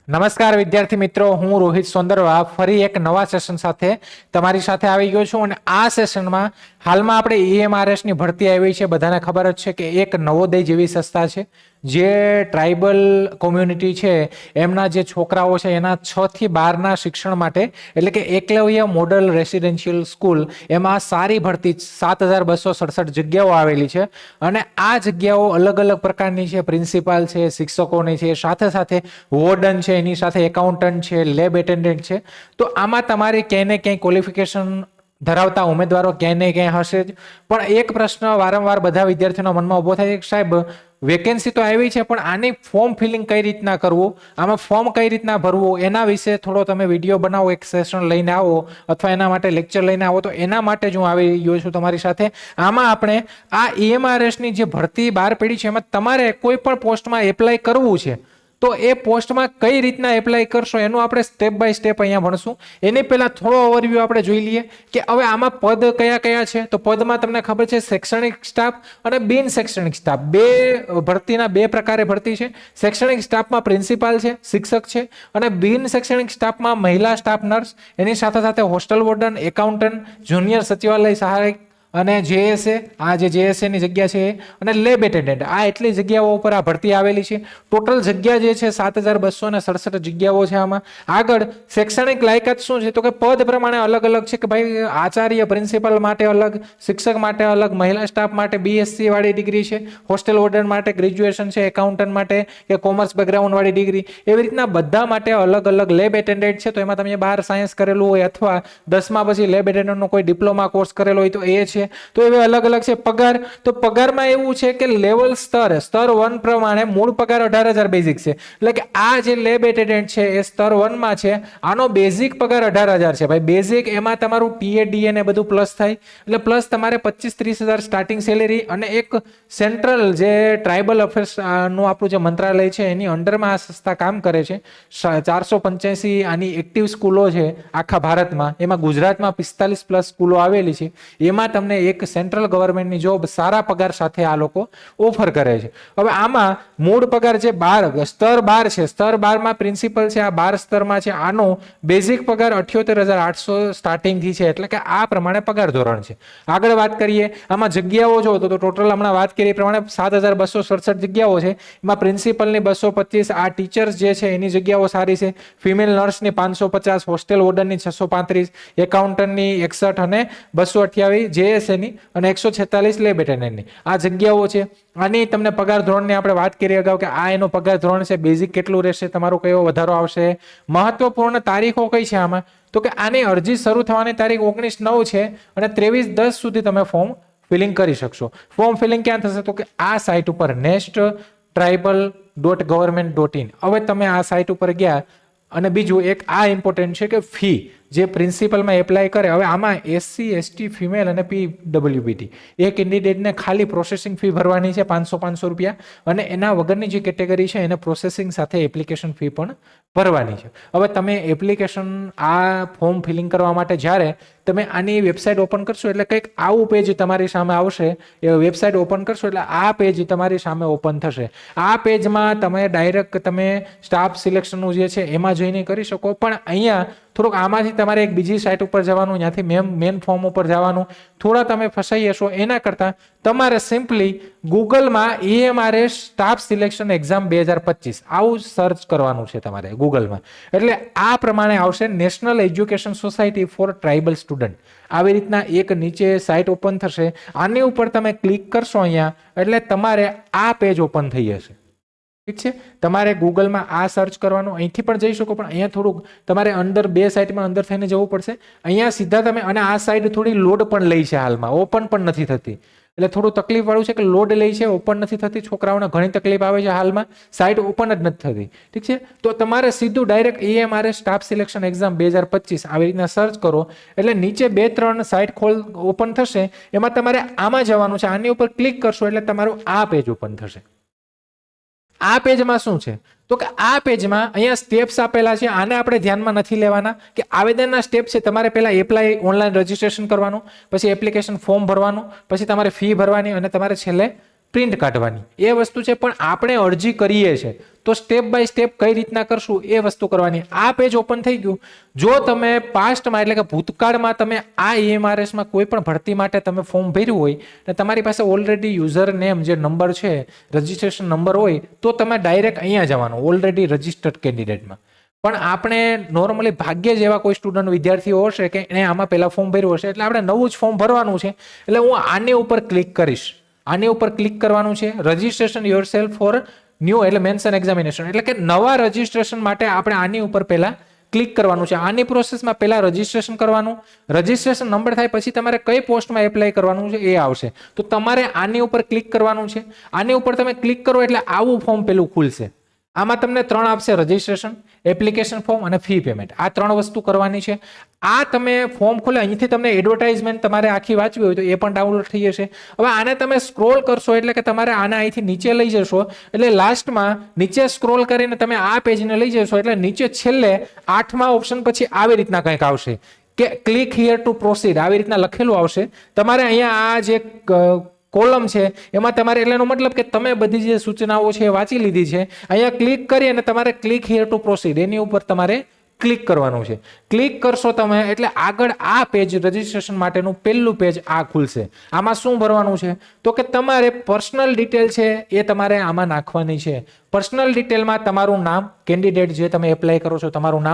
નમસ્કાર વિદ્યાર્થી મિત્રો, હું રોહિત સોંદરવા ફરી એક નવા સેશન સાથે તમારી સાથે આવી ગયો છું અને આ સેશનમાં હાલમાં આપણે ઈએમઆરએસ ની ભરતી આવી છે. બધાને ખબર જ છે કે એક નવોદય જેવી સંસ્થા છે જે ટ્રાઇબલ કોમ્યુનિટી છે એમના જે છોકરાઓ છે એના 6 થી 12 ના શિક્ષણ માટે એટલે કે એકલવ્ય મોડલ રેસિડેન્શિયલ સ્કૂલ એમાં સારી ભરતી 7267 જગ્યાઓ આવેલી છે અને આ જગ્યાઓ અલગ અલગ પ્રકારની છે. પ્રિન્સિપાલ છે, શિક્ષકોની છે, સાથે સાથે વોર્ડન છે, એની સાથે એકાઉન્ટન્ટ છે, લેબ એટેન્ડન્ટ છે. તો આમાં તમારે ક્યાંય ને ક્યાંય ક્વોલિફિકેશન ધરાવતા ઉમેદવારો ક્યાંય ને ક્યાંય હશે જ. પણ એક પ્રશ્ન વારંવાર બધા વિદ્યાર્થીઓના મનમાં ઉભો થાય કે સાહેબ વેકેન્સી તો આવી છે પણ આની ફોર્મ ફિલિંગ કઈ રીતના કરવું, આમાં ફોર્મ કઈ રીતના ભરવું, એના વિશે થોડો તમે વિડીયો બનાવો, એક સેશન લઈને આવો અથવા એના માટે લેક્ચર લઈને આવો. તો એના માટે જ હું આવી ગયો છું તમારી સાથે. આમાં આપણે આ ઈએમઆરએસ ની જે ભરતી બહાર પડી છે એમાં તમારે કોઈ પણ પોસ્ટમાં એપ્લાય કરવું છે તો એ પોસ્ટમાં કઈ રીતના એપ્લાય કરશો એનું આપણે સ્ટેપ બાય સ્ટેપ અહીંયા ભણશું. એની પહેલા થોડો ઓવરવ્યૂ આપણે જોઈ લઈએ કે હવે આમાં પદ કયા કયા છે. તો પદમાં તમને ખબર છે શૈક્ષણિક સ્ટાફ અને બિન શૈક્ષણિક સ્ટાફ, બે ભરતીના બે પ્રકારે ભરતી છે. શૈક્ષણિક સ્ટાફમાં પ્રિન્સિપાલ છે, શિક્ષક છે, અને બિન શૈક્ષણિક સ્ટાફમાં મહિલા સ્ટાફ નર્સ, એની સાથે સાથે હોસ્ટેલ વોર્ડન, એકાઉન્ટન્ટ, જુનિયર સચિવાલય સહાયક અને જેએસએ, આ જે જેએસએ ની જગ્યા છે અને લેબ એટેન્ડન્ટ, આ એટલી જગ્યાઓ ઉપર આ ભરતી આવેલી છે. ટોટલ જગ્યા જે છે 7267 જગ્યાઓ છે. આમાં આગળ શૈક્ષણિક લાયકાત શું છે તો કે પદ પ્રમાણે અલગ અલગ છે કે ભાઈ આચાર્ય પ્રિન્સિપલ માટે અલગ, શિક્ષક માટે અલગ, મહિલા સ્ટાફ માટે બીએસસી વાળી ડિગ્રી છે, હોસ્ટેલ વોર્ડન માટે ગ્રેજ્યુએશન છે, એકાઉન્ટન્ટ માટે કે કોમર્સ બેકગ્રાઉન્ડ વાળી ડિગ્રી, એવી રીતના બધા માટે અલગ અલગ. લેબ એટેન્ડન્ટ છે તો એમાં તમે 12 સાયન્સ કરેલું હોય અથવા 10મા પછી લેબ એટેન્ડન્ટનો કોઈ ડિપ્લોમા કોર્સ કરેલો હોય તો એ છે. તો એવે અલગ અલગ છે. પગાર, તો પગારમાં એવું છે કે લેવલ સ્તર 1 પ્રમાણે મૂળ પગાર 18,000 બેઝિક છે. એટલે કે આ જે લેબ એટેન્ડન્ટ છે એ સ્તર 1 માં છે, આનો બેઝિક પગાર 18,000 છે. ભાઈ બેઝિક એમાં તમારું ટીએડીએ ને બધું પ્લસ થાય એટલે પ્લસ તમારે 25-30,000 સ્ટાર્ટિંગ સેલેરી. અને એક સેન્ટ્રલ જે ટ્રાઇબલ અફેર્સ નું આપણું જે મંત્રાલય છે એની અંડરમાં આ સંસ્થા કામ કરે છે. 485 આની એક્ટિવ સ્કૂલો છે આખા ભારતમાં, એમાં ગુજરાતમાં 45+ સ્કૂલો આવેલી છે. એમાં તમને એક સેન્ટ્રલ ગવર્મેન્ટની જોબ સારા પગાર સાથે આ લોકો ઓફર કરે છે. હવે આમાં મૂળ પગાર જે સ્તર 12 છે, સ્તર 12 માં પ્રિન્સિપલ છે, આ 12 સ્તરમાં છે, આનો બેઝિક પગાર 78,800 સ્ટાર્ટિંગ થી છે. એટલે કે આ પ્રમાણે પગાર ધોરણ છે. આગળ વાત કરીએ આમાં જગ્યાઓ જો તો ટોટલ હમણાં વાત કરીએ એ પ્રમાણે 7267 જગ્યાઓ છે. એમાં પ્રિન્સિપલની 225, આ ટીચર્સ જે છે એની જગ્યાઓ સારી છે, ફિમેલ નર્સની 550, હોસ્ટેલ વોર્ડનની 635, એકાઉન્ટન્ટની 61 અને 228 જેએસએ ની અને 146 લેબ એટેન્ડન્ટની આ જગ્યાઓ છે. આની તમને પગાર ધોરણની આપણે વાત કરી અગાઉ કે આ એનો પગાર ધોરણ છે. બેઝિક કેટલું રહેશે, તમારો કયો વધારો આવશે, મહત્વપૂર્ણ તારીખો કઈ છે આમાં તો કે આની અરજી શરૂ થવાની તારીખ 19/9 છે અને 23/10 સુધી તમે ફોર્મ ફિલિંગ કરી શકશો. ફોર્મ ફિલિંગ ક્યાં થશે તો કે આ સાઇટ ઉપર nesttribal.government.in. હવે તમે આ સાઇટ ઉપર ગયા અને બીજું એક આ ઇમ્પોર્ટન્ટ છે કે ફી જે પ્રિન્સિપલમાં એપ્લાય કરે. હવે આમાં એસસી, એસટી, ફિમેલ અને પીડબ્લ્યુબીટી એ કેન્ડિડેટને ખાલી પ્રોસેસિંગ ફી ભરવાની છે 500 રૂપિયા, અને એના વગરની જે કેટેગરી છે એને પ્રોસેસિંગ સાથે એપ્લિકેશન ફી પણ ભરવાની છે. હવે તમે એપ્લિકેશન આ ફોર્મ ફિલિંગ કરવા માટે જ્યારે તમે આની વેબસાઇટ ઓપન કરશો એટલે કંઈક આવું પેજ તમારી સામે આવશે. એ વેબસાઇટ ઓપન કરશો એટલે આ પેજ તમારી સામે ઓપન થશે. આ પેજમાં તમે ડાયરેક્ટ તમે સ્ટાફ સિલેક્શનનું જે છે એમાં જઈને કરી શકો. પણ અહીંયા થોડુંક આમાંથી તમારે એક બીજી સાઇટ ઉપર જવાનું, ત્યાંથી મેન ફોર્મ ઉપર જવાનું, થોડા તમે ફસાઈ જશો. એના કરતાં તમારે સિમ્પલી ગૂગલમાં ઈએમઆરએસ સ્ટાફ સિલેક્શન એક્ઝામ 2025 આવું સર્ચ કરવાનું છે તમારે ગૂગલમાં. એટલે આ પ્રમાણે આવશે national education society for tribal student. આવી રીતના એક નીચે સાઇટ ઓપન થશે. આની ઉપર તમે ક્લિક કરશો અહીંયા એટલે તમારે આ પેજ ઓપન થઈ જશે. ઠીક છે, તમારે ગૂગલમાં આ સર્ચ કરવાનું, અહીંથી પણ જઈ શકો પણ અહીંયા થોડુંક તમારે અંદર બે સાઇટમાં અંદર થઈને જવું પડશે. અહીંયા સીધા તમે, અને આ સાઇટ થોડી લોડ પણ લઈ છે હાલમાં, ઓપન પણ નથી થતી એટલે થોડું તકલીફ વાળું છે કે લોડ લઈ છે, ઓપન નથી થતી. છોકરાઓને ઘણી તકલીફ આવે છે હાલમાં, સાઇટ ઓપન જ નથી થતી. ઠીક છે, તો તમારે સીધું direct EMRS staff selection exam 2025 આવી રીતના સર્ચ કરો એટલે નીચે 2-3 સાઇટ ઓપન થશે. એમાં તમારે આમાં જવાનું છે. આની ઉપર ક્લિક કરશો એટલે તમારું આ પેજ ઓપન થશે. આ પેજમાં શું છે તો કે આ પેજમાં અહીંયા સ્ટેપ્સ આપેલા છે. આને આપણે ધ્યાનમાં નથી લેવાના કે આવેદનના સ્ટેપ છે. તમારે પહેલા એપ્લાય ઓનલાઈન રજીસ્ટ્રેશન કરવાનું, પછી એપ્લિકેશન ફોર્મ ભરવાનું, પછી તમારે ફી ભરવાની અને તમારે છેલ્લે પ્રિન્ટ કાઢવાની એ વસ્તુ છે. પણ આપણે અરજી કરીએ છીએ તો સ્ટેપ બાય સ્ટેપ કઈ રીતના કરશું એ વસ્તુ કરવાની. આ પેજ ઓપન થઈ ગયું. જો તમે પાસ્ટમાં એટલે કે ભૂતકાળમાં તમે આ EMRSમાં કોઈ પણ ભરતી માટે તમે ફોર્મ ભર્યું હોય અને તમારી પાસે ઓલરેડી યુઝર નેમ જે નંબર છે રજીસ્ટ્રેશન નંબર હોય તો તમે ડાયરેક્ટ અહીંયા જવાનું ઓલરેડી રજીસ્ટર્ડ કેન્ડિડેટમાં. પણ આપણે નોર્મલી ભાગ્યે જ એવા કોઈ સ્ટુડન્ટ વિદ્યાર્થીઓ હશે કે એને આમાં પહેલા ફોર્મ ભર્યું હશે એટલે આપણે નવું જ ફોર્મ ભરવાનું છે. એટલે હું આની ઉપર ક્લિક કરીશ. આની ઉપર ક્લિક કરવાનું છે. રજીસ્ટ્રેશન યોરસેલ્ફ ફોર ન્યૂ એટલે મેન્શન એક્ઝામિનેશન એટલે કે નવા રજીસ્ટ્રેશન માટે આપણે આની ઉપર પહેલા ક્લિક કરવાનું છે. આની પ્રોસેસમાં પહેલા રજીસ્ટ્રેશન કરવાનું. રજીસ્ટ્રેશન નંબર થાય પછી તમારે કઈ પોસ્ટમાં એપ્લાય કરવાનું છે એ આવશે. તો તમારે આની ઉપર ક્લિક કરવાનું છે. આની ઉપર તમે ક્લિક કરો એટલે આવું ફોર્મ પેલું ખુલશે. આમાં તમને 3 આપશે રજીસ્ટ્રેશન, એપ્લિકેશન ફોર્મ અને ફી પેમેન્ટ. આ 3 વસ્તુ કરવાની છે. આ તમે ફોર્મ ખોલે અહીંથી તમને એડવર્ટાઇઝમેન્ટ તમારે આખી વાંચવી હોય તો એ પણ ડાઉનલોડ થઈ જશે. હવે આને તમે સ્ક્રોલ કરશો એટલે કે તમારે આને અહીંથી નીચે લઈ જશો એટલે લાસ્ટમાં નીચે સ્ક્રોલ કરીને તમે આ પેજને લઈ જશો એટલે નીચે છેલ્લે 8મા ઓપ્શન પછી આવી રીતના કંઈક આવશે કે ક્લિક હિયર ટુ પ્રોસીડ આવી રીતના લખેલું આવશે. તમારે અહીંયા આ જે કોલમ છે એમાં તમારે એટલે એનો મતલબ કે તમે બધી જે સૂચનાઓ છે એ વાંચી લીધી છે. અહીંયા ક્લિક કરી અને તમારે ક્લિક હિયર ટુ પ્રોસીડ એની ઉપર તમારે ક્લિક કરવાનું છે. ક્લિક કરશો તમે એટલે આગળ આ પેજ રજીસ્ટ્રેશન માટેનું પહેલું પેજ આ ખુલશે. આમાં શું ભરવાનું છે તો કે તમારે પર્સનલ ડિટેલ છે એ તમારે આમાં નાખવાની છે. પર્સનલ ડિટેલમાં તમારું નામ, કેન્ડિડેટ જે તમે એપ્લાય કરો છો તમારું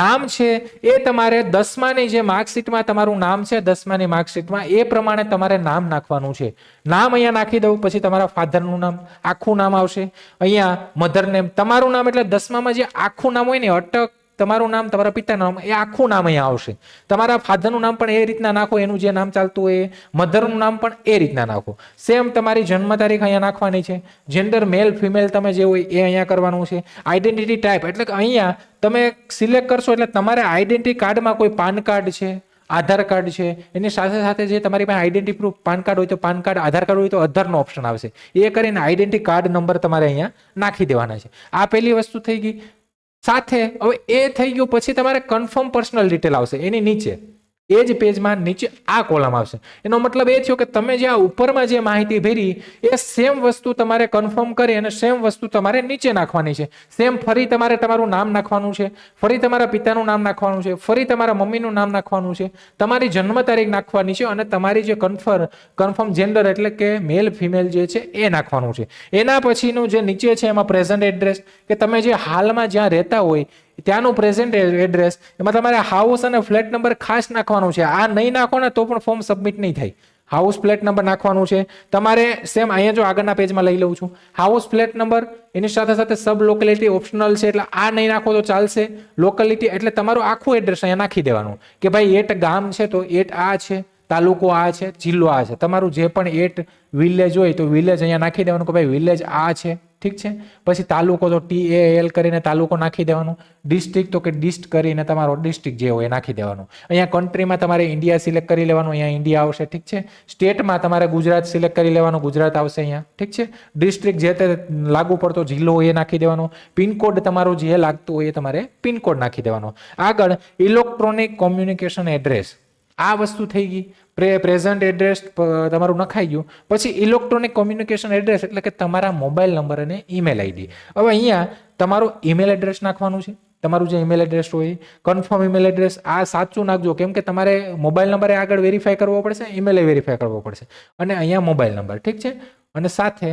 નામ છે એ તમારે 10માની જે માર્કશીટમાં તમારું નામ છે 10માની માર્કશીટમાં એ પ્રમાણે તમારે નામ નાખવાનું છે. નામ અહીંયા નાખી દઉં પછી તમારા ફાધરનું નામ આખું નામ આવશે. અહીંયા મધર નેમ તમારું નામ એટલે 10મામાં જે આખું નામ હોય ને અટક તમારું નામ તમારા પિતાનું નામ એ આખું નામ અહીંયા આવશે. તમારા ફાધરનું નામ પણ એ રીતના નાખો એનું જે નામ ચાલતું હોય મધરનું નામ પણ એ રીતના નાખો. સેમ તમારી જન્મ તારીખ અહીંયા નાખવાની છે. જેન્ડર મેલ ફિમેલ તમે જે હોય એ અહીંયા કરવાનું છે. આઈડેન્ટિટી ટાઈપ એટલે કે અહીંયા તમે સિલેક્ટ કરશો એટલે તમારે આઈડેન્ટિટી કાર્ડમાં કોઈ પાન કાર્ડ છે, આધાર કાર્ડ છે એની સાથે સાથે જે તમારી પાસે આઈડેન્ટિટી પ્રૂફ પાન કાર્ડ હોય તો પાન કાર્ડ, આધાર કાર્ડ હોય તો આધારનો ઓપ્શન આવશે. એ કરીને આઈડેન્ટિટી કાર્ડ નંબર તમારે અહીંયા નાખી દેવાના છે. આ પહેલી વસ્તુ થઈ ગઈ. સાથે હવે એ થઈ ગયું પછી તમારે કન્ફર્મ પર્સનલ ડિટેલ આવશે એની નીચે એ જ પેજમાં નીચે આ કોલમ આવશે. એનો મતલબ એ થયો કે તમે જે આ ઉપરમાં જે માહિતી ભરી એ સેમ વસ્તુ તમારે કન્ફર્મ કરી અને સેમ વસ્તુ તમારે નીચે નાખવાની છે. સેમ ફરી તમારે તમારું નામ નાખવાનું છે, ફરી તમારા પિતાનું નામ નાખવાનું છે, ફરી તમારા મમ્મીનું નામ નાખવાનું છે, તમારી જન્મ તારીખ નાખવાની છે અને તમારી જે કન્ફર્મ જેન્ડર એટલે કે મેલ ફિમેલ જે છે એ નાખવાનું છે. એના પછીનું જે નીચે છે એમાં પ્રેઝન્ટ એડ્રેસ કે તમે જે હાલમાં જ્યાં રહેતા હોય ત્યાંનું પ્રેઝન્ટ એડ્રેસ એમાં તમારે હાઉસ અને ફ્લેટ નંબર ખાસ નાખવાનું છે. આ નહીં નાખો ને તો પણ ફોર્મ સબમિટ નહીં થાય. હાઉસ ફ્લેટ નંબર નાખવાનું છે તમારે. સેમ અહીંયા જો આગળના પેજમાં લઈ લઉં છું હાઉસ ફ્લેટ નંબર એની સાથે સાથે સબ લોકેલિટી ઓપ્શનલ છે એટલે આ નહીં નાખો તો ચાલશે. લોકેલિટી એટલે તમારું આખું એડ્રેસ અહીંયા નાખી દેવાનું કે ભાઈ એટ ગામ છે તો એટ આ છે, તાલુકો આ છે, જિલ્લો આ છે. તમારું જે પણ એટ વિલેજ હોય તો વિલેજ અહીંયા નાખી દેવાનું કે ભાઈ વિલેજ આ છે. ઠીક છે. પછી તાલુકો તો TAL કરીને તાલુકો નાખી દેવાનું. ડિસ્ટ્રિક્ટ તો કે ડિસ્ટ કરીને તમારો ડિસ્ટ્રિક્ટ જે હોય એ નાખી દેવાનું. અહીંયા કન્ટ્રીમાં તમારે ઇન્ડિયા સિલેક્ટ કરી લેવાનું, અહીંયા ઇન્ડિયા આવશે. ઠીક છે. સ્ટેટમાં તમારે ગુજરાત સિલેક્ટ કરી લેવાનું, ગુજરાત આવશે અહીંયા. ઠીક છે. ડિસ્ટ્રિક્ટ જે તે લાગુ પડતો જિલ્લો હોય એ નાખી દેવાનો. પિનકોડ તમારું જે લાગતું હોય એ તમારે પિનકોડ નાખી દેવાનો. આગળ ઇલેક્ટ્રોનિક કોમ્યુનિકેશન એડ્રેસ આ વસ્તુ થઈ ગઈ. પ્રેઝન્ટ એડ્રેસ તમારું નખાઈ ગયું. પછી ઇલેક્ટ્રોનિક કોમ્યુનિકેશન એડ્રેસ એટલે કે તમારા મોબાઈલ નંબર અને ઈમેલ આઈડી. હવે અહીંયા તમારું ઈમેલ એડ્રેસ નાખવાનું છે. તમારું જે ઈમેલ એડ્રેસ હોય કન્ફર્મ ઈમેલ એડ્રેસ આ સાચું નાખજો કેમ કે તમારે મોબાઈલ નંબરે આગળ વેરીફાઈ કરવો પડશે, ઈમેલ વેરીફાઈ કરવો પડશે અને અહીંયા મોબાઈલ નંબર. ઠીક છે. અને સાથે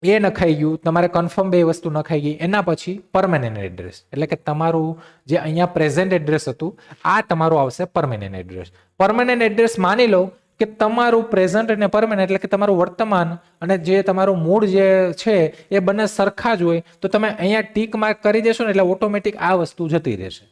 એ નખાઈ ગયું. તમારે કન્ફર્મ બે વસ્તુ નખાઈ ગઈ. એના પછી પરમેનન્ટ એડ્રેસ એટલે કે તમારું જે અહીંયા પ્રેઝન્ટ એડ્રેસ હતું આ તમારું આવશે પરમેનન્ટ એડ્રેસ. પરમેનન્ટ એડ્રેસ માની લો કે તમારું પ્રેઝન્ટ અને પરમેનન્ટ એટલે કે તમારું વર્તમાન અને જે તમારું મૂળ જે છે એ બંને સરખા જ હોય તો તમે અહીંયા ટીક માર્ક કરી દેશો ને એટલે ઓટોમેટિક આ વસ્તુ જતી રહેશે.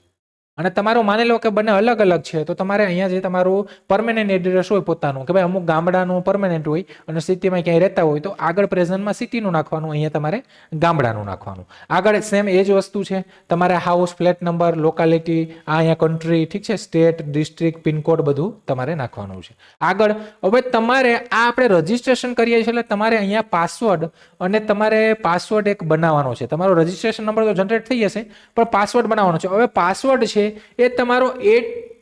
અને તમારું માની લો કે બંને અલગ અલગ છે તો તમારે અહીંયા જે તમારું પરમેનન્ટ એડ્રેસ હોય પોતાનું કે ભાઈ અમુક ગામડાનું પરમેનન્ટ હોય અને સિટીમાં ક્યાંય રહેતા હોય તો આગળ પ્રેઝન્ટમાં સિટીનું નાખવાનું, અહીંયા તમારે ગામડાનું નાખવાનું. આગળ સેમ એ જ વસ્તુ છે. તમારે હાઉસ, ફ્લેટ નંબર, લોકાલિટી, આ અહીંયા કન્ટ્રી, ઠીક છે, સ્ટેટ, ડિસ્ટ્રિક્ટ, પિનકોડ બધું તમારે નાખવાનું છે. આગળ હવે તમારે આ આપણે રજીસ્ટ્રેશન કરીએ છીએ એટલે તમારે અહીંયા પાસવર્ડ અને તમારે પાસવર્ડ એક બનાવવાનો છે. તમારો રજીસ્ટ્રેશન નંબર તો જનરેટ થઈ જશે પણ પાસવર્ડ બનાવવાનો છે. હવે પાસવર્ડ છે એ તમારો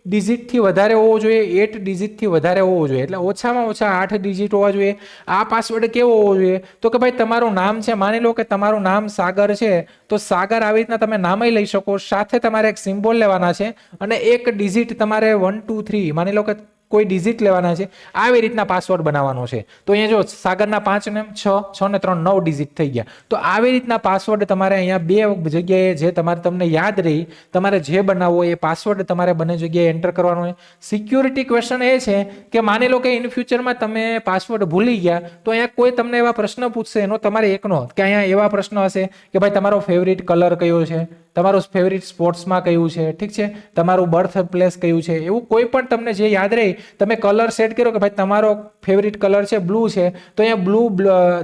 ડિજિટથી વધારે હોવો જોઈએ, 8 ડિજિટથી વધારે હોવો જોઈએ, એટલે ઓછામાં ઓછા 8 ડિજિટ હોવા જોઈએ. આ પાસવર્ડ કેવો હોવો જોઈએ તો કે ભાઈ તમારું નામ છે, માની લો કે તમારું નામ સાગર છે તો સાગર આવી રીતના તમે નામે લઈ શકો, સાથે તમારે એક સિમ્બોલ લેવાના છે અને એક ડિજિટ તમારે 1 2 3 માની લો કે કોઈ ડિજિટ લેવાના છે, આવી રીતના પાસવર્ડ બનાવવાનો છે. તો અહીંયા જો સાગરના 5 ને 6 ને 3 9 ડિજિટ થઈ ગયા. તો આવી રીતના પાસવર્ડ તમારે અહીંયા બે જગ્યાએ જે તમારે તમને યાદ રહી તમારે જે બનાવવો એ પાસવર્ડ તમારે બંને જગ્યાએ એન્ટર કરવાનો હોય. સિક્યુરિટી ક્વેશ્ચન એ છે કે માની લો કે ઇન ફ્યુચરમાં તમે પાસવર્ડ ભૂલી ગયા તો અહીંયા કોઈ તમને એવા પ્રશ્ન પૂછશે, એનો તમારે એકનો કે અહીંયા એવા પ્રશ્ન હશે કે ભાઈ તમારો ફેવરિટ કલર કયો છે, તમારું ફેવરિટ સ્પોર્ટ્સમાં કયું છે, ઠીક છે, તમારું બર્થ પ્લેસ કયું છે, એવું કોઈ પણ તમને જે યાદ રહે તમે કલર સેટ કર્યો કે ભાઈ તમારો ફેવરિટ કલર છે બ્લુ છે, તો અહીંયા બ્લુ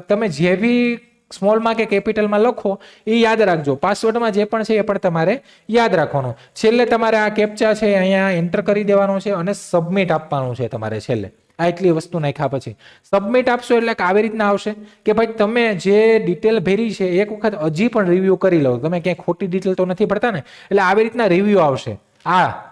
તમે જે બી સ્મોલમાં કે કેપિટલમાં લખો એ યાદ રાખજો. પાસવર્ડમાં જે પણ છે એ પણ તમારે યાદ રાખવાનું. છેલ્લે તમારે આ કેપ્ચા છે અહીંયા એન્ટર કરી દેવાનો છે અને સબમિટ આપવાનું છે તમારે છેલ્લે. આ એટલી વસ્તુ નાખ્યા પછી સબમિટ આપશો એટલે આવી રીતના આવશે કે ભાઈ તમે જે ડિટેલ ભરી છે એક વખત હજી પણ રિવ્યુ કરી લો, તમે ક્યાંય ખોટી ડિટેલ તો નથી ભરતા ને, એટલે આવી રીતના રિવ્યુ આવશે.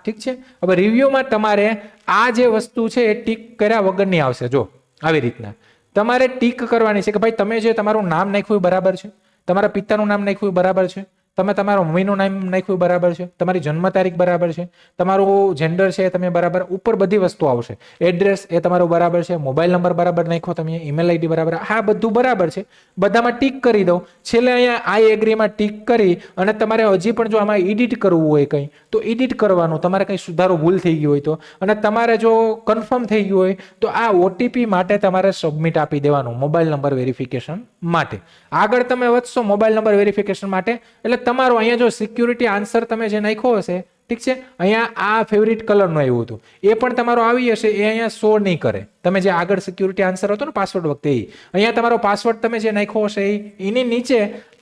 ઠીક છે. હવે રિવ્યુમાં તમારે આ જે વસ્તુ છે એ ટીક કર્યા વગરની આવશે. જો આવી રીતના તમારે ટીક કરવાની છે કે ભાઈ તમે જે તમારું નામ નાખ્યું બરાબર છે, તમારા પિતાનું નામ નાખ્યું બરાબર છે, તમે તમારા મમ્મીનું નામ નાખ્યું બરાબર છે, તમારી જન્મ તારીખ બરાબર છે, તમારું જેન્ડર છે તમે બરાબર, ઉપર બધી વસ્તુ આવશે. એડ્રેસ એ તમારું બરાબર છે, મોબાઈલ નંબર બરાબર નાખ્યો તમે, ઈમેલ આઈડી બરાબર, આ બધું બરાબર છે, બધામાં ટીક કરી દો. છેલ્લે અહીંયા આઈ એગ્રીમાં ટીક કરી અને તમારે હજી પણ જો આમાં એડિટ કરવું હોય કંઈ તો એડિટ કરવાનું, તમારે કંઈ સુધારો ભૂલ થઈ ગયો હોય તો, અને તમારે જો કન્ફર્મ થઈ ગયું હોય તો આ ઓટીપી માટે તમારે સબમિટ આપી દેવાનું મોબાઈલ નંબર વેરિફિકેશન માટે. આગળ તમે વધશો મોબાઈલ નંબર વેરિફિકેશન માટે એટલે તમારો અહીંયા જો સિક્યુરિટી આન્સર તમે જે નાખ્યો હશે, ઠીક છે, અહીંયા આ ફેવરિટ કલરનું આવ્યું હતું એ પણ તમારો આવી હશે, એ અહીંયા શો નહીં કરે. તમે જે આગળ સિક્યુરિટી આન્સર હતો ને પાસવર્ડ વખતે એ અહીંયા તમારો પાસવર્ડ તમે જે નાખ્યો હશે એની નીચે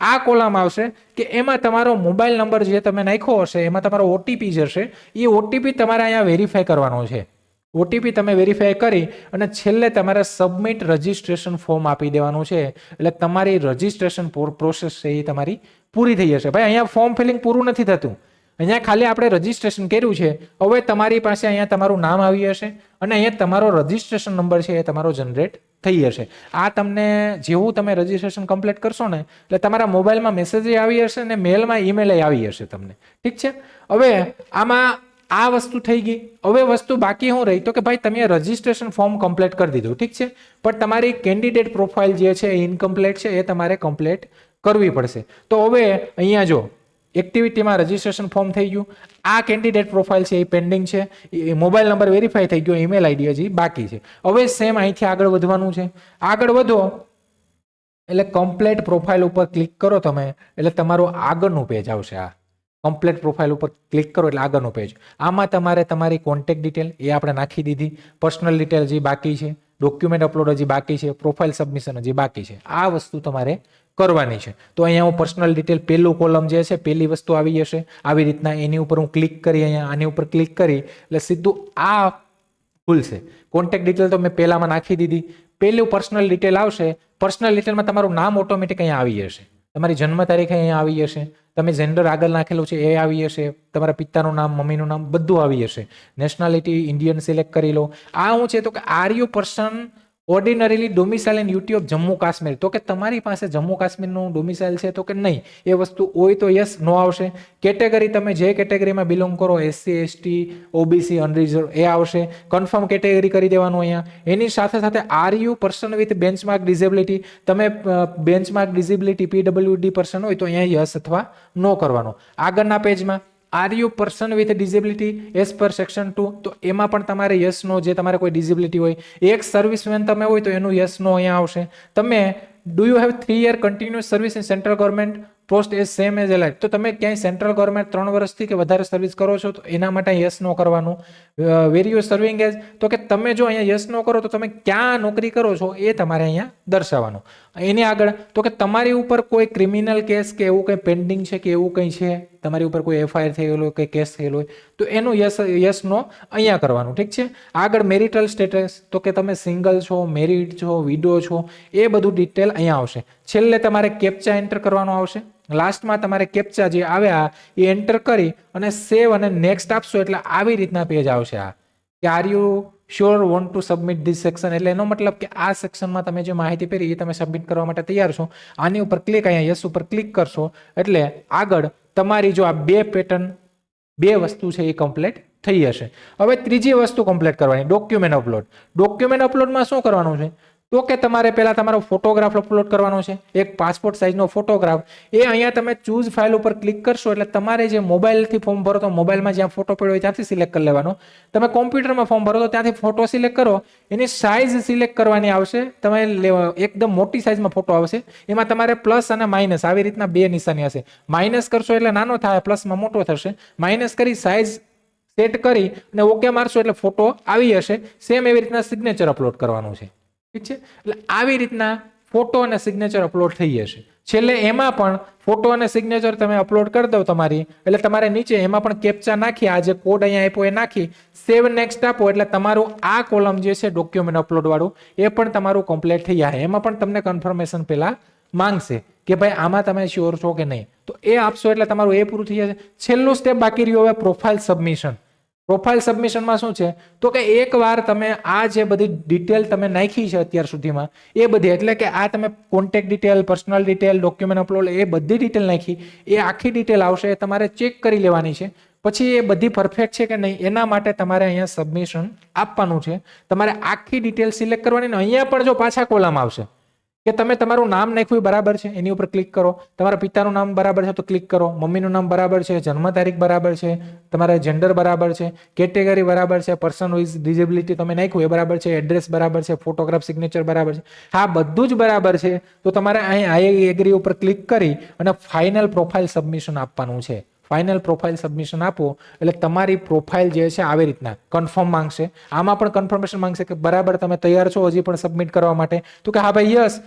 આ કોલમ આવશે કે એમાં તમારો મોબાઈલ નંબર જે તમે નાખ્યો હશે એમાં તમારો ઓટીપી જશે, એ ઓટીપી તમારે અહીંયા વેરીફાઈ કરવાનો છે. ઓટીપી તમે વેરીફાઈ કરી અને છેલ્લે તમારે સબમિટ રજિસ્ટ્રેશન ફોર્મ આપી દેવાનું છે, એટલે તમારી રજિસ્ટ્રેશન પ્રોસેસ છે એ તમારી પૂરી થઈ જશે. ભાઈ અહીંયા ફોર્મ ફિલિંગ પૂરું નથી થતું, અહીંયા ખાલી આપણે રજિસ્ટ્રેશન કર્યું છે. હવે તમારી પાસે અહીંયા તમારું નામ આવી હશે અને અહીંયા તમારો રજિસ્ટ્રેશન નંબર છે એ તમારો જનરેટ થઈ જશે. આ તમને જેવું તમે રજિસ્ટ્રેશન કમ્પ્લીટ કરશો ને એટલે તમારા મોબાઈલમાં મેસેજ આવી હશે ને મેલમાં ઈમેલ આવી હશે તમને, ઠીક છે. હવે આમાં આ વસ્તુ થઈ ગઈ. હવે વસ્તુ બાકી શું રહી તો કે ભાઈ તમે રજિસ્ટ્રેશન ફોર્મ કમ્પ્લીટ કરી દીધું, ઠીક છે, પણ તમારી કેન્ડિડેટ પ્રોફાઇલ જે છે એ ઇનકમ્પ્લીટ છે, એ તમારે કમ્પ્લીટ કરવી પડશે. તો હવે અહીંયા જો એક્ટિવિટીમાં રજિસ્ટ્રેશન ફોર્મ થઈ ગયું, આ કેન્ડિડેટ પ્રોફાઇલ છે એ પેન્ડિંગ છે, મોબાઈલ નંબર વેરીફાઈ થઈ ગયો, ઈમેલ આઈડી હજી બાકી છે. હવે સેમ અહીંથી આગળ વધવાનું છે. આગળ વધો એટલે કમ્પ્લીટ પ્રોફાઇલ ઉપર ક્લિક કરો તમે એટલે તમારું આગળનું પેજ આવશે. આ કમ્પ્લીટ પ્રોફાઇલ ઉપર ક્લિક કરો એટલે આગળનું પેજ. આમાં તમારે તમારી કોન્ટેક્ટ ડિટેલ એ આપણે નાખી દીધી, પર્સનલ ડિટેલ હજી બાકી છે, ડોક્યુમેન્ટ અપલોડ હજી બાકી છે, પ્રોફાઇલ સબમિશન હજી બાકી છે. આ વસ્તુ તમારે કરવાની છે. તો અહીંયા હું પર્સનલ ડિટેલ પહેલું કોલમ જે છે પહેલી વસ્તુ આવી જશે આવી રીતના, એની ઉપર હું ક્લિક કરી અહીંયા આની ઉપર ક્લિક કરી એટલે સીધું આ ખુલશે. કોન્ટેક્ટ ડિટેલ તો મેં પહેલામાં નાખી દીધી, પહેલું પર્સનલ ડિટેલ આવશે. પર્સનલ ડિટેલમાં તમારું નામ ઓટોમેટિક અહીંયા આવી જશે, તમારી જન્મ તારીખ અહીંયા આવી જશે, તમે જેન્ડર આગળ નાખેલું છે એ આવી જશે, તમારા પિતાનું નામ મમ્મીનું નામ બધું આવી જશે. નેશનાલિટી ઇન્ડિયન સિલેક્ટ કરી લો. આ શું છે તો કે are you person ordinarily domicile in UT of Jammu Kashmir, તો કે તમારી પાસે જમ્મુ કાશ્મીરનું ડોમિસાઇલ છે તો કે નહીં, એ વસ્તુ હોય તો યસ નો આવશે. કેટેગરી તમે જે કેટેગરીમાં બિલોંગ કરો, એસસી એસટી ઓબીસી અનરિઝર્વ એ આવશે, કન્ફર્મ કેટેગરી કરી દેવાનું અહીંયા. એની સાથે સાથે are you person with benchmark disability, તમે બેન્ચમાર્ક ડિઝેબિલિટી પીડબ્લ્યુડી પર્સન હોય તો અહીંયા યસ અથવા નો કરવાનો. આગળના પેજમાં are you person with disability as per section 2, તો એમાં પણ તમારે યસ નો, જે તમારે કોઈ ડિઝેબિલિટી હોય, એક સર્વિસમેન તમે હોય તો એનું યસ નો અહીંયા આવશે. તમે do you have 3 year continuous service in central government post as same as alight, તો તમે ક્યાંય સેન્ટ્રલ ગવર્મેન્ટ 3 વર્ષથી કે વધારે સર્વિસ કરો છો તો એના માટે યસ નો કરવાનું. વેર યુ સર્વિંગ એઝ, તો કે તમે જો અહીંયા યસ નો કરો તો તમે ક્યાં નોકરી કરો છો એ તમારે અહીંયા દર્શાવવાનું. એની આગળ તો કે તમારી ઉપર કોઈ ક્રિમિનલ કેસ કે એવું કંઈ પેન્ડિંગ છે કે એવું કંઈ છે, તમારી ઉપર કોઈ એફઆઈઆર થયેલો હોય, કંઈ કેસ થયેલો હોય તો એનું યસ નો અહીંયા કરવાનું, ઠીક છે. આગળ મેરિટલ સ્ટેટસ, તો કે તમે સિંગલ છો, મેરિડ છો, વિડો છો, એ બધું ડિટેલ અહીંયા આવશે. છેલ્લે તમારે કેપ્ચા એન્ટર કરવાનો આવશે. લાસ્ટમાં તમારે કેપ્ચા જે આવ્યા એ એન્ટર કરી અને સેવ અને નેક્સ્ટ આપશો એટલે આવી રીતના પેજ આવશે આ કે are you sure want to submit this section. એટલે એનો મતલબ કે આ સેક્શનમાં તમે જે માહિતી પહેરી એ તમે સબમિટ કરવા માટે તૈયાર છો. આની ઉપર ક્લિક, અહીંયા યસ ઉપર ક્લિક કરશો એટલે આગળ તમારી જો આ બે પેટર્ન, બે વસ્તુ છે એ કમ્પ્લીટ થઈ જશે. હવે ત્રીજી વસ્તુ કમ્પ્લીટ કરવાની, ડોક્યુમેન્ટ અપલોડ. ડોક્યુમેન્ટ અપલોડમાં શું કરવાનું છે તો કે તમારે પહેલા તમારો ફોટોગ્રાફ અપલોડ કરવાનો છે, એક પાસપોર્ટ સાઇઝનો ફોટોગ્રાફ. એ અહીંયા તમે ચૂઝ ફાઇલ ઉપર ક્લિક કરશો એટલે તમારે જે મોબાઈલથી ફોર્મ ભરો તો મોબાઈલમાં જ્યાં ફોટો પડ્યો હોય ત્યાંથી સિલેક્ટ કરી લેવાનો. તમે કોમ્પ્યુટરમાં ફોર્મ ભરો તો ત્યાંથી ફોટો સિલેક્ટ કરો, એની સાઇઝ સિલેક્ટ કરવાની આવશે. તમે એકદમ મોટી સાઇઝમાં ફોટો આવશે, એમાં તમારે પ્લસ અને માઇનસ આવી રીતના બે નિશાની હશે. માઇનસ કરશો એટલે નાનો થાય, પ્લસમાં મોટો થશે. માઇનસ કરી સાઇઝ સેટ કરી અને ઓકે મારશો એટલે ફોટો આવી જશે. સેમ એવી રીતના સિગ્નેચર અપલોડ કરવાનું છે. ઠીક છે, એટલે આવી રીતના ફોટો અને સિગ્નેચર અપલોડ થઈ જશે. છેલ્લે એમાં પણ ફોટો અને સિગ્નેચર તમે અપલોડ કરી દો તમારી, એટલે તમારે નીચે એમાં પણ કેપ્ચા નાખી, આ જે કોડ અહીંયા આપ્યો એ નાખી સેવ નેક્સ્ટ આપો એટલે તમારું આ કોલમ જે છે ડોક્યુમેન્ટ અપલોડ વાળું એ પણ તમારું કમ્પ્લીટ થઈ જાય. એમાં પણ તમને કન્ફર્મેશન પહેલા માંગશે કે ભાઈ આમાં તમે શ્યોર છો કે નહીં, તો એ આપશો એટલે તમારું એ પૂરું થઈ જશે. છેલ્લું સ્ટેપ બાકી રહ્યું હવે પ્રોફાઇલ સબમિશન. પ્રોફાઇલ સબમિશનમાં શું છે તો કે એકવાર તમે આ જે બધી ડિટેલ તમે નાખી છે અત્યાર સુધીમાં એ બધી, એટલે કે આ તમે contact detail, personal detail, document upload એ બધી ડિટેલ નાખી, એ આખી ડિટેલ આવશે, એ તમારે ચેક કરી લેવાની છે. પછી એ બધી પરફેક્ટ છે કે નહીં એના માટે તમારે અહીંયા સબમિશન આપવાનું છે. તમારે આખી ડિટેલ સિલેક્ટ કરવાની ને અહીંયા પણ જો પાછા કોલમ આવશે કે તમે તમારું નામ નાખ્યું બરાબર છે એની ઉપર ક્લિક કરો, તમારા પિતાનું નામ બરાબર છે તો ક્લિક કરો, મમ્મીનું નામ બરાબર છે, જન્મ તારીખ બરાબર છે, તમારા જેન્ડર બરાબર છે, કેટેગરી બરાબર છે, પર્સન વિથ ડિસેબિલિટી તમે નાખ્યું એ બરાબર છે, એડ્રેસ બરાબર છે, ફોટોગ્રાફ સિગ્નેચર બરાબર છે, હા બધું જ બરાબર છે. તો તમારે અહીં આઈ એગ્રી ઉપર ક્લિક કરી અને ફાઇનલ પ્રોફાઇલ સબમિશન આપવાનું છે. ફાઇનલ પ્રોફાઇલ સબમિશન આપો એટલે તમારી પ્રોફાઇલ જે છે આવી રીતના કન્ફર્મ માંગશે. આમાં પણ કન્ફર્મેશન માંગશે કે બરાબર તમે તૈયાર છો હજી પણ સબમિટ કરવા માટે, તો કે હા ભાઈ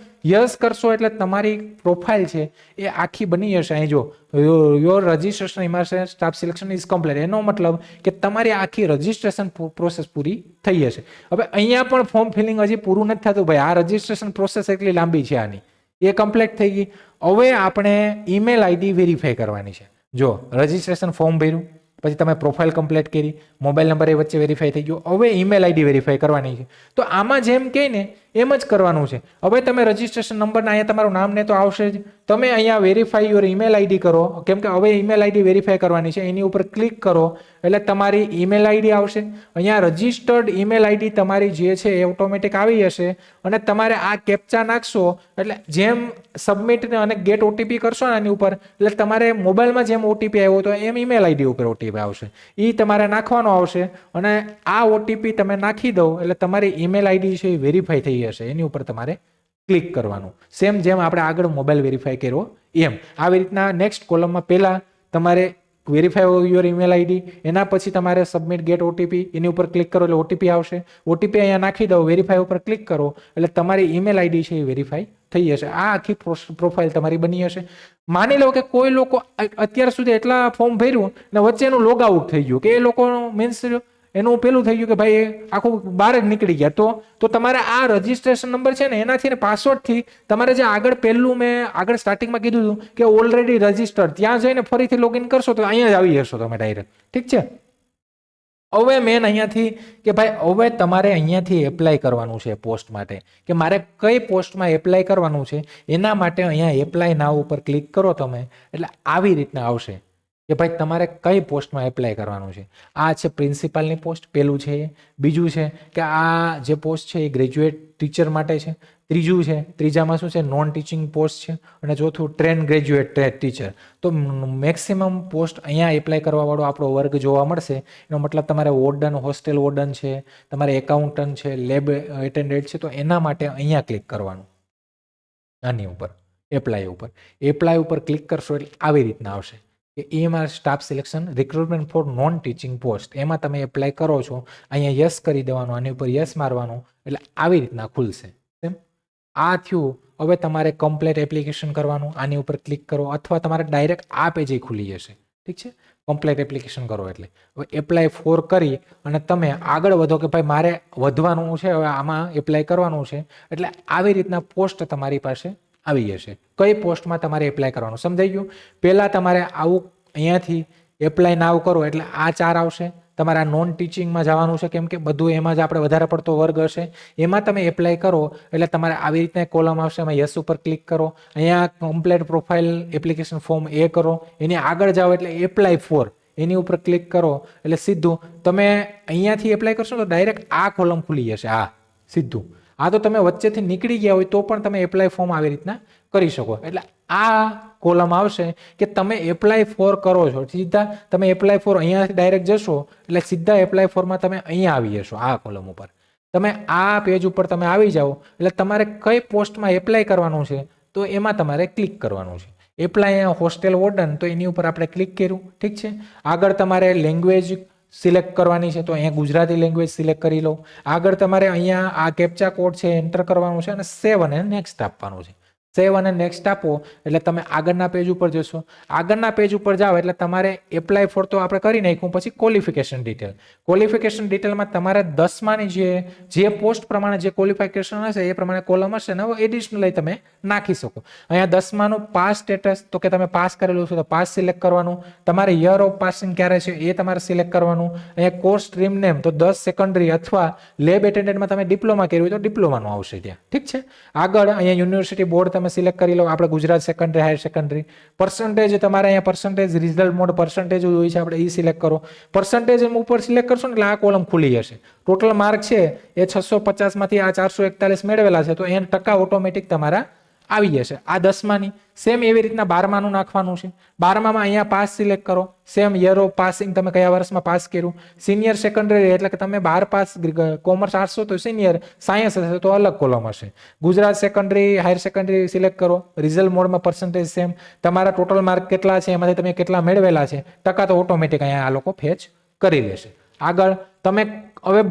યસ કરશો એટલે તમારી પ્રોફાઇલ છે એ આખી બની જશે. અહીં જો your registration immersion staff selection is complete, એનો મતલબ કે તમારી આખી રજિસ્ટ્રેશન પ્રોસેસ પૂરી થઈ જશે. હવે અહીંયા પણ ફોર્મ ફિલિંગ હજી પૂરું નથી થતું ભાઈ, આ રજિસ્ટ્રેશન પ્રોસેસ એટલી લાંબી છે આની, એ કમ્પ્લીટ થઈ ગઈ. હવે આપણે ઈમેલ આઈડી વેરીફાઈ કરવાની છે. જો રજિસ્ટ્રેશન ફોર્મ ભર્યું, પછી તમે પ્રોફાઇલ કમ્પ્લીટ કરી, મોબાઈલ નંબર એ વચ્ચે વેરીફાઈ થઈ ગયો, હવે ઈમેલ આઈડી વેરીફાઈ કરવાની છે. તો આમાં જેમ કહે ને એમ જ કરવાનું છે. હવે તમે રજિસ્ટ્રેશન નંબરના અહીંયા તમારું નામ ને તો આવશે જ, તમે અહીંયા વેરીફાઈ યોર ઈમેલ આઈડી કરો, કેમ કે હવે ઈમેલ આઈડી વેરીફાઈ કરવાની છે. એની ઉપર ક્લિક કરો એટલે તમારી ઈમેલ આઈડી આવશે. અહીંયા રજિસ્ટર્ડ ઈમેલ આઈડી તમારી જે છે એ ઓટોમેટિક આવી જશે અને તમારે આ કેપ્ચા નાખશો એટલે જેમ સબમિટ અને ગેટ ઓટીપી કરશો ને આની ઉપર એટલે તમારે મોબાઈલમાં જેમ ઓટીપી આવ્યો હતો એમ ઈમેલ આઈડી ઉપર ઓટીપી આવશે, એ તમારે નાખવાનો આવશે અને આ ઓટીપી તમે નાખી દો એટલે તમારી ઈમેલ આઈડી છે એ વેરીફાઈ થઈ જશે. એની ઉપર તમારે ક્લિક કરવાનું, સેમ જેમ આપણે આગળ મોબાઈલ વેરીફાઈ કર્યો એમ. આવી રીતના નેક્સ્ટ કોલમમાં પહેલા તમારે વેરીફાઈ યોર ઈમેલ આઈડી, એના પછી તમારે સબમિટ ગેટ ઓટીપી, એની ઉપર ક્લિક કરો એટલે ઓટીપી આવશે, ઓટીપી અહીંયા નાખી દો, વેરીફાઈ ઉપર ક્લિક કરો એટલે તમારી ઈમેલ આઈડી છે એ વેરીફાઈ થઈ જશે. આ આખી પ્રોફાઇલ તમારી બની જશે. માની લો કે કોઈ લોકો અત્યાર સુધી એટલા ફોર્મ ભર્યું ને વચ્ચે એનું લોગ આઉટ થઈ ગયું કે એ લોકો મીન્સ એનું પેલું થઈ ગયું કે ભાઈ આખું બહાર જ નીકળી ગયા, તો તમારે આ રજિસ્ટ્રેશન નંબર છે ને એનાથી ને પાસવર્ડથી તમારે જે આગળ પહેલું મેં આગળ સ્ટાર્ટિંગમાં કીધું હતું કે ઓલરેડી રજિસ્ટર્ડ, ત્યાં જઈને ફરીથી લોગિન કરશો તો અહીંયા જ આવી જશો તમે ડાયરેક્ટ. ઠીક છે, હવે મેન અહીંયાથી કે ભાઈ હવે તમારે અહીંયાથી એપ્લાય કરવાનું છે પોસ્ટ માટે, કે મારે કઈ પોસ્ટમાં એપ્લાય કરવાનું છે એના માટે અહીંયા એપ્લાય નાવ ઉપર ક્લિક કરો તમે એટલે આવી રીતના આવશે કે ભાઈ તમારે કઈ પોસ્ટમાં એપ્લાય કરવાનું છે. આ છે પ્રિન્સિપાલની પોસ્ટ, પેલું છે એ. બીજું છે કે આ જે પોસ્ટ છે એ ગ્રેજ્યુએટ ટીચર માટે છે. ત્રીજું છે, ત્રીજામાં શું છે નોન ટીચિંગ પોસ્ટ છે. અને ચોથું ટ્રેન ગ્રેજ્યુએટ ટીચર. તો મેક્સિમમ પોસ્ટ અહીંયા એપ્લાય કરવાવાળો આપણો વર્ગ જોવા મળશે. એનો મતલબ તમારે વોર્ડન, હોસ્ટેલ વોર્ડન છે, તમારે એકાઉન્ટન્ટ છે, લેબ એટેન્ડન્ટ છે, તો એના માટે અહીંયા ક્લિક કરવાનું, આની ઉપર એપ્લાય ઉપર. એપ્લાય ઉપર ક્લિક કરશો એટલે આવી રીતના આવશે કે એમાં staff selection recruitment four non teaching post, એમાં તમે એપ્લાય કરો છો, અહીંયા યસ કરી દેવાનું, આની ઉપર યસ મારવાનું એટલે આવી રીતના ખુલશે. તેમ આ થયું. હવે તમારે કમ્પ્લીટ એપ્લિકેશન કરવાનું, આની ઉપર ક્લિક કરો અથવા તમારે ડાયરેક્ટ આ પેજ ખુલી જશે. ઠીક છે, કમ્પ્લીટ એપ્લિકેશન કરો એટલે હવે એપ્લાય ફોર કરી અને તમે આગળ વધો કે ભાઈ મારે વધવાનું છે, હવે આમાં એપ્લાય કરવાનું છે એટલે આવી રીતના પોસ્ટ તમારી પાસે આવી જશે. કઈ પોસ્ટમાં તમારે એપ્લાય કરવાનું સમજાઈ ગયું. પહેલા તમારે આવું અહીંયાથી એપ્લાય નાવ કરો એટલે આ 4 આવશે. તમારે આ નોન ટીચિંગમાં જવાનું છે, કેમ કે બધું એમાં જ આપણે વધારે પડતો વર્ગ હશે. એમાં તમે એપ્લાય કરો એટલે તમારે આવી રીતના કોલમ આવશે. એમાં યસ ઉપર ક્લિક કરો. અહીંયા કમ્પ્લીટ પ્રોફાઇલ એપ્લિકેશન ફોર્મ એ કરો. એની આગળ જાઓ એટલે એપ્લાય ફોર એની ઉપર ક્લિક કરો એટલે સીધું તમે અહીંયાથી એપ્લાય કરશો તો ડાયરેક્ટ આ કોલમ ખુલી જશે. આ સીધું આ તો તમે વચ્ચેથી નીકળી ગયા હોય તો પણ તમે એપ્લાય ફોર્મ આવી રીતના કરી શકો. એટલે આ કોલમ આવશે કે તમે એપ્લાય ફોર કરો છો. સીધા તમે એપ્લાય ફોર અહીંયાથી ડાયરેક્ટ જશો એટલે સીધા એપ્લાય ફોરમાં તમે અહીંયા આવી જશો. આ કોલમ ઉપર તમે આ પેજ ઉપર તમે આવી જાઓ એટલે તમારે કઈ પોસ્ટમાં એપ્લાય કરવાનું છે તો એમાં તમારે ક્લિક કરવાનું છે. એપ્લાય હોસ્ટેલ વોર્ડન તો એની ઉપર આપણે ક્લિક કર્યું. ઠીક છે. આગળ તમારે લેંગ્વેજ સિલેક્ટ કરવાની છે તો અહીંયા ગુજરાતી લેંગ્વેજ સિલેક્ટ કરી લો. આગળ તમારે અહીંયા આ કેપ્ચા કોડ છે એન્ટર કરવાનું છે અને સેવ અને નેક્સ્ટ આપવાનું છે. સેવ અને નેક્સ્ટ આપો એટલે તમે આગળના પેજ ઉપર જશો. આગળના પેજ ઉપર જાઓ એટલે તમારે એપ્લાય ફોર તો આપણે કરી નાખ્યું. પછી ક્વોલિફિકેશન ડિટેલ. ક્વોલિફિકેશન ડિટેલમાં તમારે 10માની જે પોસ્ટ પ્રમાણે જે ક્વોલિફિકેશન હશે એ પ્રમાણે કોલમ હશે ને એડિશનલી તમે નાખી શકો. અહીંયા 10માનું પાસ સ્ટેટસ તો કે તમે પાસ કરેલું છે તો પાસ સિલેક્ટ કરવાનું. તમારે યર ઓફ પાસિંગ ક્યારે છે એ તમારે સિલેક્ટ કરવાનું. અહીંયા કોર્સ સ્ટ્રીમ નેમ તો 10 સેકન્ડરી અથવા લેબ એટેન્ડન્ટમાં તમે ડિપ્લોમા કર્યું હોય તો ડિપ્લોમાનું આવશે ત્યાં. ઠીક છે. આગળ અહીંયા યુનિવર્સિટી બોર્ડ તમે સિલેક્ટ કરી લો. આપણે Gujarat secondary higher secondary. Percentage તમારે અહીંયા પર્સન્ટેજ રિઝલ્ટ મોડ પર્સન્ટેજ હોય છે આપણે એ સિલેક્ટ કરો. પર્સન્ટેજ ઉપર સિલેક્ટ કરશો ને એટલે આ કોલમ ખુલી જશે. ટોટલ માર્ક છે એ 650માંથી આ 441 મેળવેલા છે તો એના ટકા ઓટોમેટિક તમારા આવી જશે. આ 10માની સેમ એવી રીતના 12માનું નાખવાનું છે. 12મામાં અહીંયા પાસ સિલેક્ટ કરો. સેમ યર ઓફ પાસિંગ તમે કયા વર્ષમાં પાસ કર્યું. સિનિયર સેકન્ડરી એટલે કે તમે 12 પાસ કોમર્સ આર્ટ્સ છો તો સિનિયર, સાયન્સ હશે તો અલગ કોલમ હશે. Gujarat secondary higher secondary select કરો. રિઝલ્ટ મોડમાં પર્સન્ટેજ સેમ. તમારા ટોટલ માર્ક કેટલા છે એમાંથી તમે કેટલા મેળવેલા છે ટકા તો ઓટોમેટિક અહીંયા આ લોકો ફેચ કરી લેશે. આગળ તમે હવે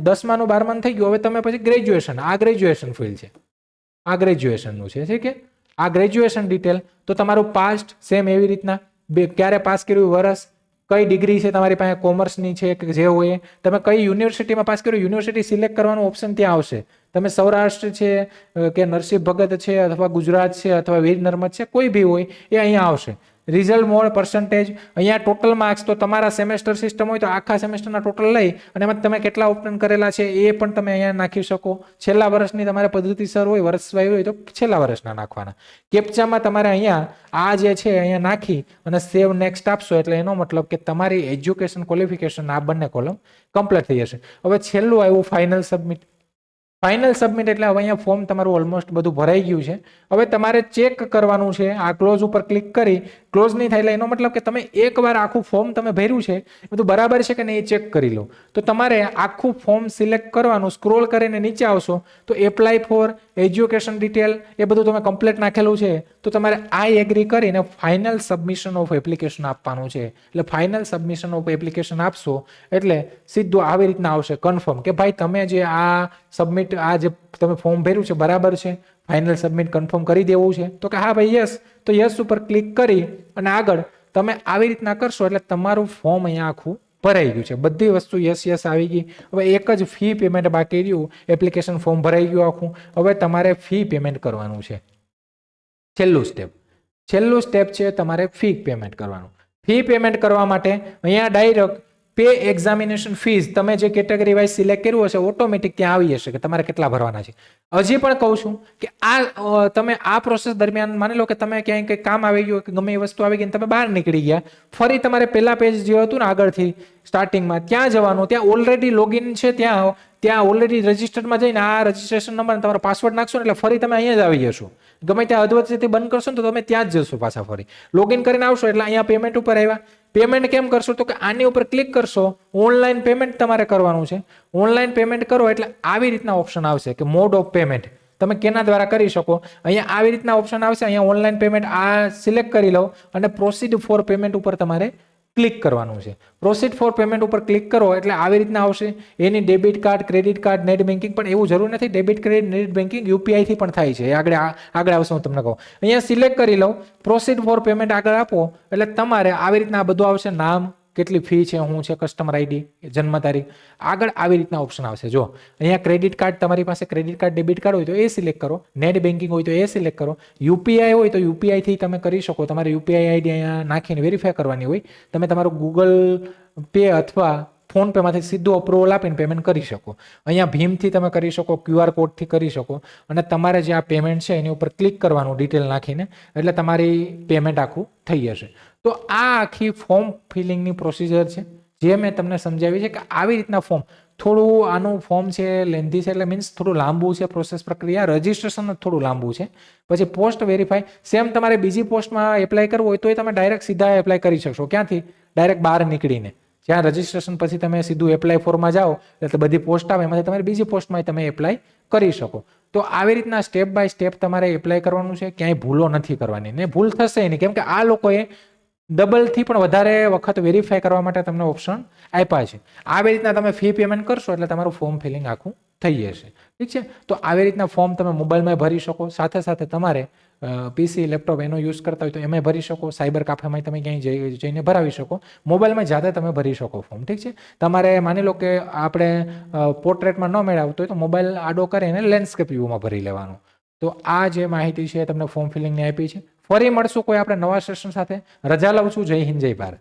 10માનું 12માનું થઈ ગયું. હવે તમે પછી ગ્રેજ્યુએશન. આ ગ્રેજ્યુએશન ફિલ્ડ છે. આ ગ્રેજ્યુએશનનું છે. ઠીક છે. આ ગ્રેજ્યુએશન ડિટેલ તો તમારું પાસ્ટ સેમ એવી રીતના ક્યારે પાસ કર્યું, વર્ષ, કઈ ડિગ્રી છે તમારી પાસે, કોમર્સની છે કે જે હોય, તમે કઈ યુનિવર્સિટીમાં પાસ કર્યું યુનિવર્સિટી સિલેક્ટ કરવાનું ઓપ્શન ત્યાં આવશે. તમે સૌરાષ્ટ્ર છે કે નરસિંહ ભગત છે અથવા ગુજરાત છે અથવા વીર નર્મદ છે કોઈ બી હોય એ અહીંયા આવશે. રિઝલ્ટ મોડ પર્સન્ટેજ અહીંયા ટોટલ માર્ક્સ તો તમારા સેમેસ્ટર સિસ્ટમ હોય તો આખા સેમેસ્ટરના ટોટલ લઈ અને એમાં તમે કેટલા ઓપ્શન કરેલા છે એ પણ તમે અહીંયા નાખી શકો. છેલ્લા વર્ષની તમારે પદ્ધતિસર હોય વર્ષ વાય હોય તો છેલ્લા વર્ષના નાખવાના. કેપ્ચામાં તમારે અહીંયા આ જે છે અહીંયા નાખી અને સેવ નેક્સ્ટ આપશો એટલે એનો મતલબ કે તમારી એજ્યુકેશન ક્વોલિફિકેશન આ બંને કોલમ કમ્પ્લીટ થઈ જશે. હવે છેલ્લું આવ્યું ફાઇનલ સબમિટ. ફાઇનલ સબમિટ એટલે હવે અહીંયા ફોર્મ તમારું ઓલમોસ્ટ બધું ભરાઈ ગયું છે. હવે તમારે ચેક કરવાનું છે. આ ક્લોઝ ઉપર ક્લિક કરી ક્લોઝ નહીં થાય એટલે એનો મતલબ કે તમે એકવાર આખું ફોર્મ તમે ભર્યું છે બધું બરાબર છે કે નહીં એ ચેક કરી લો. તો તમારે આખું ફોર્મ સિલેક્ટ કરવાનું. સ્ક્રોલ કરીને નીચે આવશો તો એપ્લાય ફોર એજ્યુકેશન ડિટેલ એ બધું તમે કમ્પ્લીટ નાખેલું છે તો તમારે આઈ એગ્રી કરીને ફાઇનલ સબમિશન ઓફ એપ્લિકેશન આપવાનું છે. એટલે ફાઇનલ સબમિશન ઓફ એપ્લિકેશન આપશો એટલે સીધું આવી રીતના આવશે કન્ફર્મ કે ભાઈ તમે જે આ સબમિટ આ જે તમે ફોર્મ ભર્યું છે બરાબર છે. ફાઇનલ સબમિટ કન્ફર્મ કરી દેવું છે તો કે હા ભાઈ યસ તો યસ ઉપર ક્લિક કરી અને આગળ તમે આવી રીતના કરશો એટલે તમારું ફોર્મ અહીંયા આખું ભરાઈ ગયું છે. બધી વસ્તુ યસ યસ આવી ગઈ. હવે એક જ ફી પેમેન્ટ બાકી રહ્યું. એપ્લિકેશન ફોર્મ ભરાઈ ગયું આખું. હવે તમારે ફી પેમેન્ટ કરવાનું છે. છેલ્લું સ્ટેપ છે તમારે ફી પેમેન્ટ કરવાનું. ફી પેમેન્ટ કરવા માટે અહીંયા ડાયરેક્ટ પે એક્ઝામિનેશન ફીઝ તમે જે કેટેગરી વાઇઝ સિલેક્ટ કર્યું હશે ઓટોમેટિક ત્યાં આવી જશે કે તમારે કેટલા ભરવાના છે. હજી પણ કહું છું કે આ તમે આ પ્રોસેસ દરમિયાન માની લો કે તમે ક્યાંય કંઈક કામ આવી ગયું કે ગમે એ વસ્તુ આવી ગઈ તમે બહાર નીકળી ગયા, ફરી તમારે પહેલા પેજ જે હતું ને આગળથી સ્ટાર્ટિંગમાં ત્યાં જવાનું. ત્યાં ઓલરેડી લોગિન છે. ત્યાં ઓલરેડી રજિસ્ટરમાં જઈને આ રજિસ્ટ્રેશન નંબર તમારો પાસવર્ડ નાખશો ને એટલે ફરી તમે અહીંયા જ આવી જશો. ગમે ત્યાં અધવચ્ચેથી બંધ કરશો ને તો તમે ત્યાં જ જશો પાછા ફરી. લોગિન કરીને આવશો એટલે અહીંયા પેમેન્ટ ઉપર આવ્યા. પેમેન્ટ કેમ કરશો તો કે આની ઉપર ક્લિક કરશો ઓનલાઈન પેમેન્ટ તમારે કરવાનું છે. ઓનલાઈન પેમેન્ટ કરો એટલે આવી રીતના ઓપ્શન આવશે કે મોડ ઓફ પેમેન્ટ તમે કેના દ્વારા કરી શકો. અહીંયા આવી રીતના ઓપ્શન આવશે. અહીંયા ઓનલાઈન પેમેન્ટ આ સિલેક્ટ કરી લો અને પ્રોસીડ ફોર પેમેન્ટ ઉપર તમારે ક્લિક કરવાનું છે. પ્રોસીડ ફોર પેમેન્ટ ઉપર ક્લિક કરો એટલે આવી રીતના આવશે. એની debit card, credit card, net banking પણ એવું જરૂર નથી. Debit credit net banking UPI થી પણ થાય છે. આગળ આવશે હું તમને કહું. અહીંયા સિલેક્ટ કરી લો પ્રોસીડ ફોર પેમેન્ટ આગળ આપો એટલે તમારે આવી રીતના બધું આવશે. નામ, કેટલી ફી છે, શું છે, કસ્ટમર આઈડી, જન્મ તારીખ, આગળ આવી રીતના ઓપ્શન આવશે. જો અહીંયા ક્રેડિટ કાર્ડ, તમારી પાસે ક્રેડિટ કાર્ડ ડેબિટ કાર્ડ હોય તો એ સિલેક્ટ કરો, નેટ બેન્કિંગ હોય તો એ સિલેક્ટ કરો, યુપીઆઈ હોય તો યુપીઆઈ થી તમે કરી શકો. તમારે યુપીઆઈ આઈડી અહીંયા નાખીને વેરીફાઈ કરવાની હોય. તમે તમારું ગૂગલ પે અથવા ફોન પે માંથી સીધું અપ્રુવલ આપીને પેમેન્ટ કરી શકો. અહીંયા ભીમથી તમે કરી શકો, QR કોડથી કરી શકો, અને તમારે જે આ પેમેન્ટ છે એની ઉપર ક્લિક કરવાનું ડિટેલ નાખીને, એટલે તમારી પેમેન્ટ આખું થઈ જશે. તો આ આખી ફોર્મ ફિલિંગની પ્રોસિજર છે જે મેં તમને સમજાવી છે કે આવી રીતના ફોર્મ, થોડું આનું ફોર્મ છે લેન્ધી છે, એટલે મીન્સ થોડું લાંબુ છે પ્રોસેસ પ્રક્રિયા, રજિસ્ટ્રેશન થોડું લાંબુ છે. પછી પોસ્ટ વેરીફાઈ, સેમ તમારે બીજી પોસ્ટમાં એપ્લાય કરવું હોય તો તમે ડાયરેક્ટ સીધા એપ્લાય કરી શકશો. ક્યાંથી? ડાયરેક્ટ બહાર નીકળીને. જ્યાં રજિસ્ટ્રેશન પછી તમે સીધું એપ્લાય ફોર્મમાં જાઓ એટલે બધી પોસ્ટ આવે, એમાંથી તમારી બીજી પોસ્ટમાં તમે એપ્લાય કરી શકો. તો આવી રીતના સ્ટેપ બાય સ્ટેપ તમારે એપ્લાય કરવાનું છે, ક્યાંય ભૂલો નથી કરવાની, ને ભૂલ થશે નહીં, કેમ કે આ લોકોએ ડબલથી પણ વધારે વખત વેરીફાઈ કરવા માટે તમને ઓપ્શન આપ્યા છે. આવી રીતના તમે ફી પેમેન્ટ કરશો એટલે તમારું ફોર્મ ફિલિંગ આખું થઈ જશે. ઠીક છે, તો આવી રીતના ફોર્મ તમે મોબાઈલમાં ભરી શકો, સાથે સાથે તમારે પીસી લેપટોપ એનો યુઝ કરતા હોય તો એમાં ભરી શકો, સાયબર કાફેમાં તમે ક્યાંય જઈને ભરાવી શકો, મોબાઈલમાં જાતે તમે ભરી શકો ફોર્મ. ઠીક છે, તમારે માની લો કે આપણે પોર્ટ્રેટમાં ન મેળવતો હોય તો મોબાઈલ આડો કરીને લેન્ડસ્કેપ વ્યૂમાં ભરી લેવાનું. તો આ જે માહિતી છે તમને ફોર્મ ફિલિંગની આપી છે. ફરી મળશું કોઈ આપણે નવા સેશન સાથે. રજા લઉં છું. જય હિન્દ, જય ભારત.